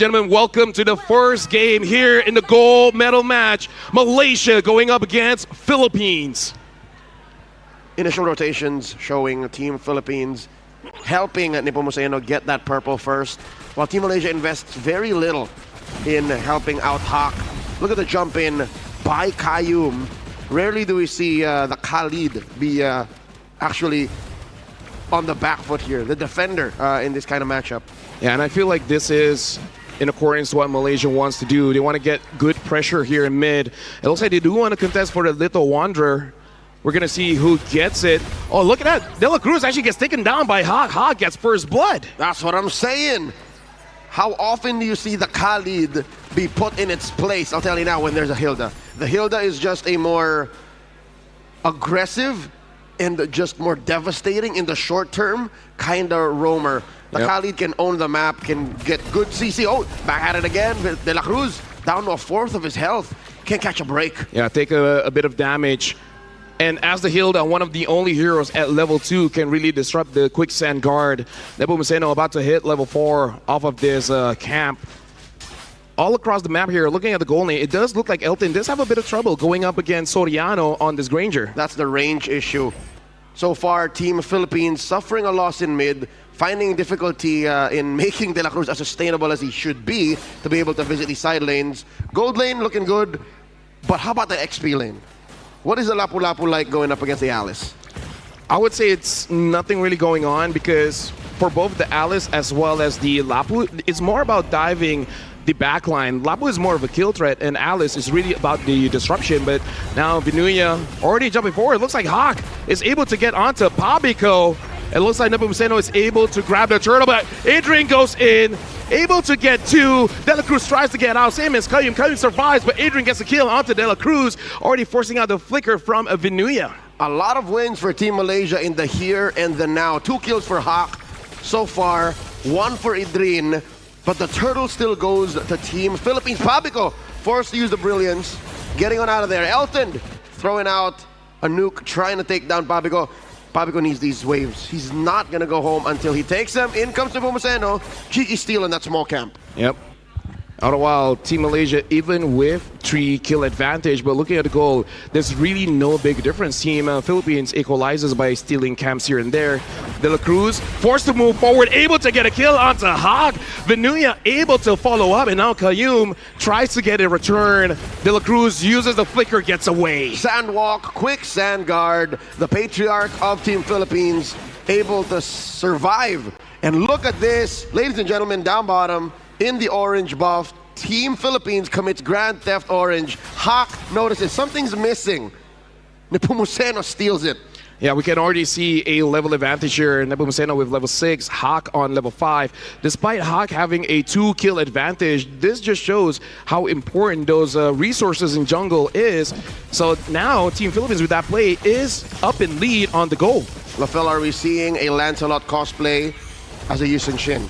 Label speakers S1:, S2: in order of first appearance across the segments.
S1: Gentlemen, welcome to the first game here in the gold medal match. Malaysia going up against Philippines.
S2: Initial rotations showing Team Philippines helping Nepomuceno get that purple first, while Team Malaysia invests very little in helping out Hawk. Look at the jump in by Kayum. Rarely do we see the Khalid be actually on the back foot here, the defender in this kind of matchup.
S1: Yeah, and I feel like this is in accordance to what Malaysia wants to do. They want to get good pressure here in mid. It looks like they do want to contest for the Little Wanderer. We're going to see who gets it. Oh, look at that. De La Cruz actually gets taken down by Hawk. Hawk gets first blood.
S2: That's what I'm saying. How often do you see the Khalid be put in its place? I'll tell you now when there's a Hilda. The Hilda is just a more aggressive and just more devastating in the short term kind of roamer. The Khalid can own the map, can get good CC. Oh, back at it again. De La Cruz down to a fourth of his health. Can't catch a break.
S1: Yeah, take a bit of damage. And as the Hilda, one of the only heroes at level 2 can really disrupt the quicksand guard. Nepomuceno about to hit level 4 off of this camp. All across the map here, looking at the goal lane, it does look like Elton does have a bit of trouble going up against Soriano on this Granger.
S2: That's the range issue. So far, Team Philippines suffering a loss in mid, finding difficulty in making De La Cruz as sustainable as he should be to be able to visit the side lanes. Gold lane looking good, but how about the XP lane? What is the Lapu-Lapu like going up against the Alice?
S1: I would say it's nothing really going on because for both the Alice as well as the Lapu, it's more about diving the backline. Lapu is more of a kill threat and Alice is really about the disruption, but now Vinuya already jumping forward. It looks like Hawk is able to get onto Pabico. It looks like Nepomuceno is able to grab the turtle, but Adrian goes in, able to get 2. De La Cruz tries to get out, same as Kayum. Kayum survives, but Adrian gets a kill onto De La Cruz, already forcing out the flicker from Vinuya.
S2: A lot of wins for Team Malaysia in the here and the now. 2 kills for Hawk so far, 1 for Adrian, but the turtle still goes to Team Philippines. Pabico forced to use the brilliance, getting on out of there. Elton throwing out a nuke, trying to take down Pabico. Pabico needs these waves. He's not going to go home until he takes them. In comes Nepomuceno. Cheeky steal in that small camp.
S1: Yep. Out a while, Team Malaysia, even with 3 kill advantage, but looking at the goal, there's really no big difference. Team Philippines equalizes by stealing camps here and there. De La Cruz forced to move forward, able to get a kill onto Hawk. Vinuya able to follow up, and now Kayum tries to get a return. De La Cruz uses the flicker, gets away.
S2: Sandwalk, quick sand guard. The patriarch of Team Philippines able to survive. And look at this, ladies and gentlemen, down bottom, in the orange buff, Team Philippines commits Grand Theft Orange. Hawk notices something's missing. Nepomuceno steals it.
S1: Yeah, we can already see a level advantage here. Nepomuceno with level 6, Hawk on level 5. Despite Hawk having a 2-kill advantage, this just shows how important those resources in jungle is. So now Team Philippines with that play is up in lead on the goal.
S2: Lafel, are we seeing a Lancelot cosplay as a Yusun Shin?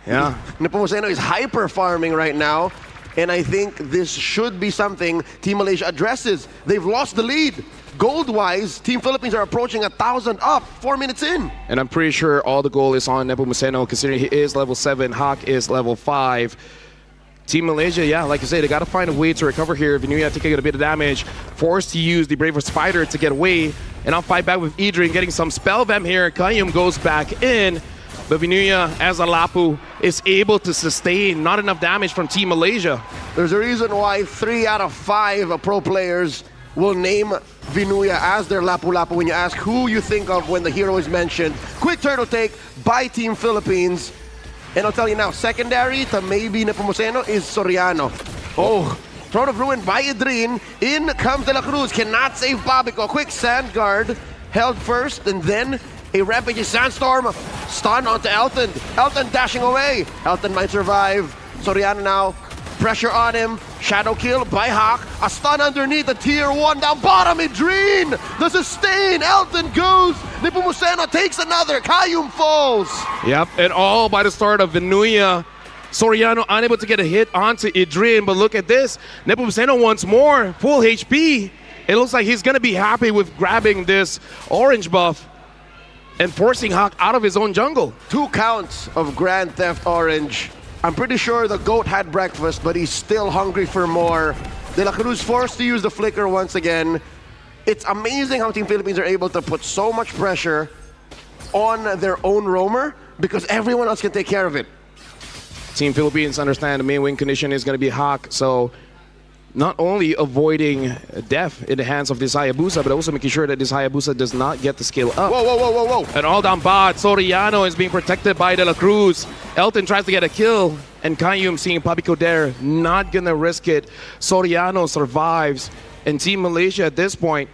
S1: Yeah.
S2: Nepomuceno is hyper farming right now, and I think this should be something Team Malaysia addresses. They've lost the lead. Gold-wise, Team Philippines are approaching 1,000 up, 4 minutes in.
S1: And I'm pretty sure all the goal is on Nepomuceno, considering he is level 7, Hawk is level 5. Team Malaysia, yeah, like you said, they got to find a way to recover here. Vinuya taking a bit of damage, forced to use the Braver Spider to get away, and I'll fight back with Adrian, getting some spell vamp here. Kayum goes back in. But Vinuya, as a Lapu, is able to sustain not enough damage from Team Malaysia.
S2: There's a reason why 3 out of 5 pro players will name Vinuya as their Lapu-Lapu when you ask who you think of when the hero is mentioned. Quick turtle take by Team Philippines. And I'll tell you now, secondary to maybe Nepomuceno is Soriano. Oh, Throne of Ruin by Adrian. In comes De La Cruz, cannot save Pabico. Quick sand guard, held first, and then a rampage sandstorm. Stun onto Elton. Elton dashing away. Elton might survive. Soriano now. Pressure on him. Shadow kill by Hawk. A stun underneath the tier 1 down bottom. Adrian. The sustain. Elton goes. Nepomuceno takes another. Kayum falls.
S1: Yep, and all by the start of Vinuya. Soriano unable to get a hit onto Adrian, but look at this. Nepomuceno once more. Full HP. It looks like he's going to be happy with grabbing this orange buff and forcing Hawk out of his own jungle.
S2: 2 counts of Grand Theft Orange I'm pretty sure the GOAT had breakfast, but he's still hungry for more. De La Cruz forced to use the flicker once again. It's amazing how Team Philippines are able to put so much pressure on their own roamer because everyone else can take care of it.
S1: Team Philippines understand the main win condition is going to be Hawk, so not only avoiding death in the hands of this Hayabusa, but also making sure that this Hayabusa does not get the skill up.
S2: Whoa, whoa, whoa, whoa, whoa.
S1: An all-down bot. Soriano is being protected by De La Cruz. Elton tries to get a kill, and Kayum seeing Pabico there, not gonna risk it. Soriano survives, and Team Malaysia at this point,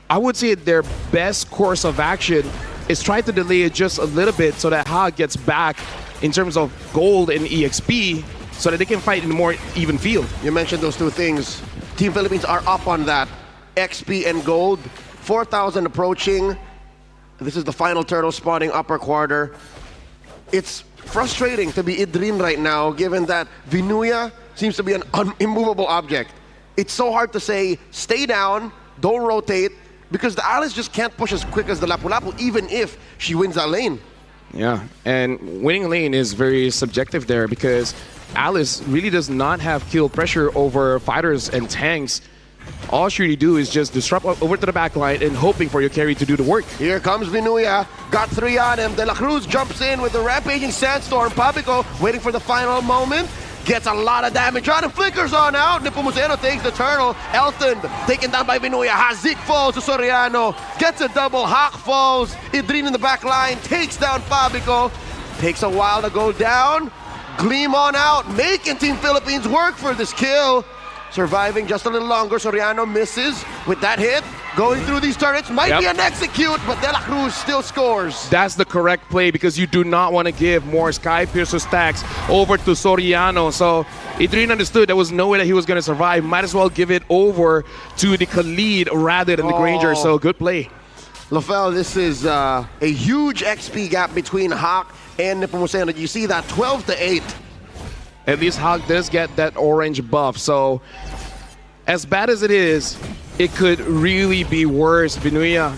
S1: I would say their best course of action is try to delay it just a little bit so that Ha gets back in terms of gold and EXP, so that they can fight in a more even field.
S2: You mentioned those two things. Team Philippines are up on that. XP and gold. 4,000 approaching. This is the final turtle spawning upper quarter. It's frustrating to be Idrin right now, given that Vinuya seems to be an immovable object. It's so hard to say, stay down, don't rotate, because the Alice just can't push as quick as the Lapu-Lapu, even if she wins that lane.
S1: Yeah, and winning lane is very subjective there because Alice really does not have kill pressure over fighters and tanks. All she really do is just disrupt over to the back line and hoping for your carry to do the work.
S2: Here comes Vinuya, got 3 on him. De La Cruz jumps in with the rampaging sandstorm. Pabico waiting for the final moment. Gets a lot of damage on him, flickers on out. Nepomuceno takes the turtle. Elton taken down by Vinuya. Hazik falls to Soriano. Gets a double, Hawk falls. Idrin in the back line, takes down Pabico. Takes a while to go down. Gleam on out, making Team Philippines work for this kill. Surviving just a little longer. Soriano misses with that hit. Going through these turrets might be an execute, but De La Cruz still scores.
S1: That's the correct play because you do not want to give more Sky Piercer stacks over to Soriano. So Idrin understood there was no way that he was going to survive. Might as well give it over to the Khalid rather than the Granger. So good play.
S2: Lafel, this is a huge XP gap between Hawk and Nepomuceno. You see that 12-8.
S1: At least Hawk does get that orange buff. So as bad as it is, it could really be worse. Vinuya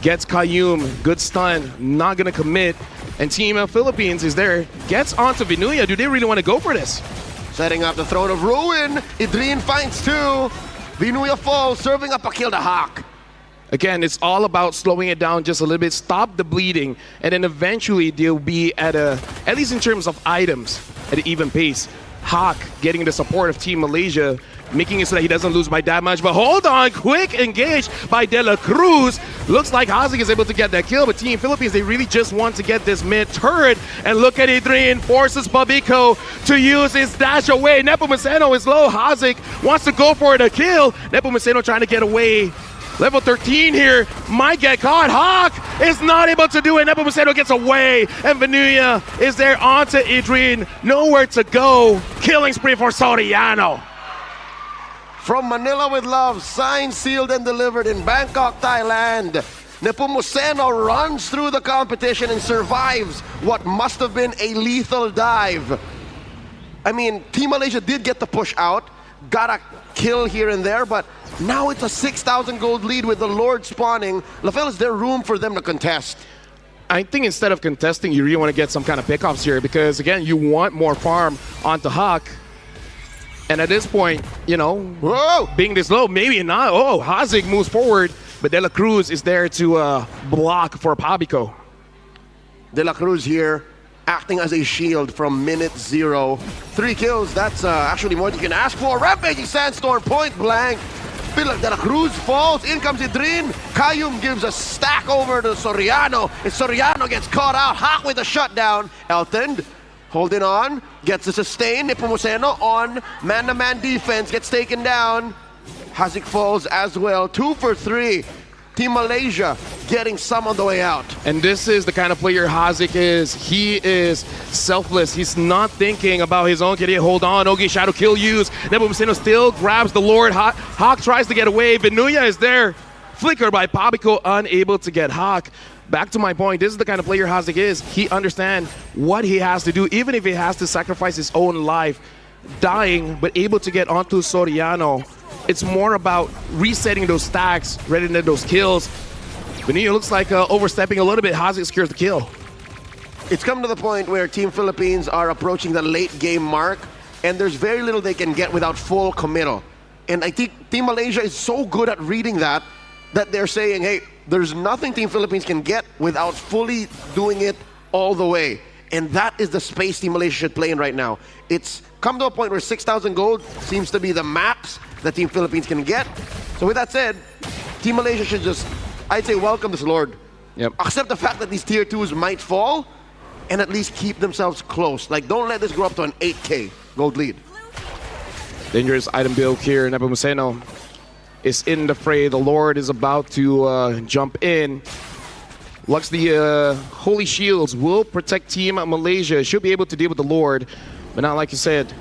S1: gets Kayum, good stun, not gonna commit. And Team Philippines is there, gets onto Vinuya. Do they really want to go for this?
S2: Setting up the Throne of Ruin. Idrin finds 2. Vinuya falls, serving up a kill to Hawk.
S1: Again, it's all about slowing it down just a little bit, stop the bleeding, and then eventually they'll be at least in terms of items, at an even pace. Hawk getting the support of Team Malaysia, making it so that he doesn't lose by that much. But hold on, quick engage by De La Cruz. Looks like Hazik is able to get that kill, but Team Philippines, they really just want to get this mid turret. And look at Idrin, forces Pabico to use his dash away. Nepomuceno is low. Hazik wants to go for the kill. Nepomuceno trying to get away. Level 13 here, might get caught. Hawk is not able to do it. Nepomuceno gets away, and Vinuya is there onto Idrin. Nowhere to go. Killing spree for Soriano.
S2: From Manila with love, signed, sealed, and delivered in Bangkok, Thailand. Nepomuceno runs through the competition and survives what must have been a lethal dive. I mean, Team Malaysia did get the push out, got a kill here and there, but now it's a 6,000 gold lead with the Lord spawning. Lafel, is there room for them to contest?
S1: I think instead of contesting, you really want to get some kind of pickoffs here because, again, you want more farm onto Hawk. And at this point, you know, being this low, maybe not. Oh, Hazik moves forward, but De La Cruz is there to block for Pabico.
S2: De La Cruz here, acting as a shield from minute 0. 3 kills, that's actually more than you can ask for. Rampaging Sandstorm, point blank. De La Cruz falls, in comes Idrin. Kayum gives a stack over to Soriano. And Soriano gets caught out, Hawk with a shutdown. Elton holding on, gets a sustain. Nepomuceno on man-to-man defense, gets taken down. Hazik falls as well, 2 for 3. Team Malaysia getting some on the way out.
S1: And this is the kind of player Hazik is. He is selfless. He's not thinking about his own career. Hold on, Ogi Shadow kill use. Nepomuceno still grabs the Lord. Hawk tries to get away. Vinuya is there. Flicker by Pabico, unable to get Hawk. Back to my point, this is the kind of player Hazik is. He understands what he has to do, even if he has to sacrifice his own life. Dying, but able to get onto Soriano. It's more about resetting those stacks rather than those kills. Vinuya looks like overstepping a little bit. Hazik secures the kill.
S2: it's come to the point where Team Philippines are approaching the late game mark, and there's very little they can get without full committal. And I think Team Malaysia is so good at reading that they're saying, hey, there's nothing Team Philippines can get without fully doing it all the way. And that is the space Team Malaysia should play in right now. It's come to a point where 6,000 gold seems to be the max that Team Philippines can get. So with that said, Team Malaysia should just, I'd say, welcome this Lord.
S1: Yep.
S2: Accept the fact that these tier 2s might fall and at least keep themselves close. Like, don't let this grow up to an 8K gold lead.
S1: Dangerous item build here. Nepomuceno is in the fray. The Lord is about to jump in. Looks the Holy Shields will protect Team Malaysia. Should be able to deal with the Lord, but not like you said.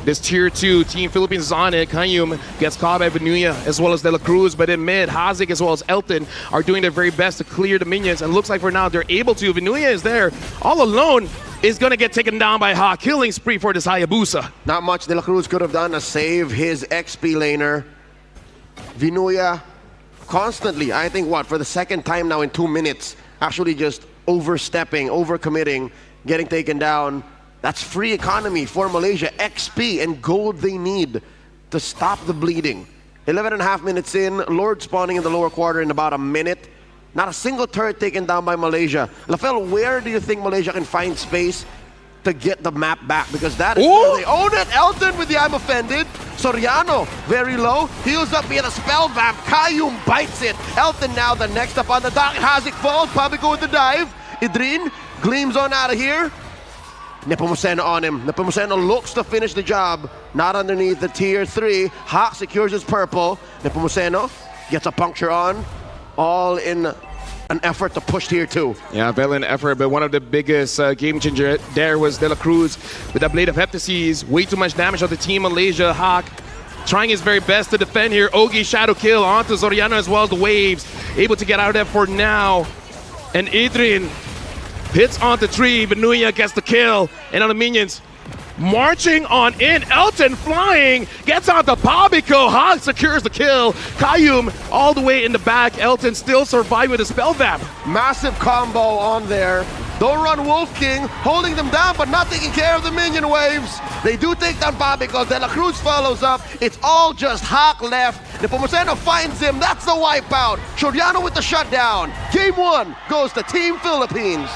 S1: This tier 2, Team Philippines is on it. Kayum gets caught by Vinuya as well as De La Cruz, but in mid, Hazik as well as Elton are doing their very best to clear the minions, and looks like for now they're able to. Vinuya is there all alone, is going to get taken down by Ha. Killing spree for this Hayabusa.
S2: Not much De La Cruz could have done to save his XP laner. Vinuya constantly, I think for the second time now in 2 minutes, actually just overstepping, overcommitting, getting taken down. That's free economy for Malaysia, XP and gold they need to stop the bleeding. 11.5 minutes in, Lord spawning in the lower quarter in about a minute. Not a single turret taken down by Malaysia. Lafel, where do you think Malaysia can find space to get the map back? Because that is where they own it. Elton with the I'm offended. Soriano, very low. Heals up via the spell vamp. Kayum bites it. Elton now the next up on the dock. Hazik falls, probably go with the dive. Idrin gleams on out of here. Nepomuceno on him. Nepomuceno looks to finish the job. Not underneath the tier 3. Hawk secures his purple. Nepomuceno gets a puncture on. All in an effort to push tier 2.
S1: Yeah, valiant effort, but one of the biggest game changer there was De La Cruz with that Blade of Heptases. Way too much damage on the Team Malaysia. Hawk trying his very best to defend here. Ogi shadow kill onto Soriano as well as the waves. Able to get out of there for now. And Adrian hits onto tree. Vinuya gets the kill. And on the minions, marching on in. Elton flying, gets onto Pabico. Hog secures the kill. Kayum all the way in the back. Elton still surviving with a spell vamp.
S2: Massive combo on there. Don't run Wolf King, holding them down but not taking care of the minion waves. They do take down Pabico. De La Cruz follows up. It's all just Hawk left. Nepomuceno finds him. That's the wipeout. Soriano with the shutdown. Game 1 goes to Team Philippines.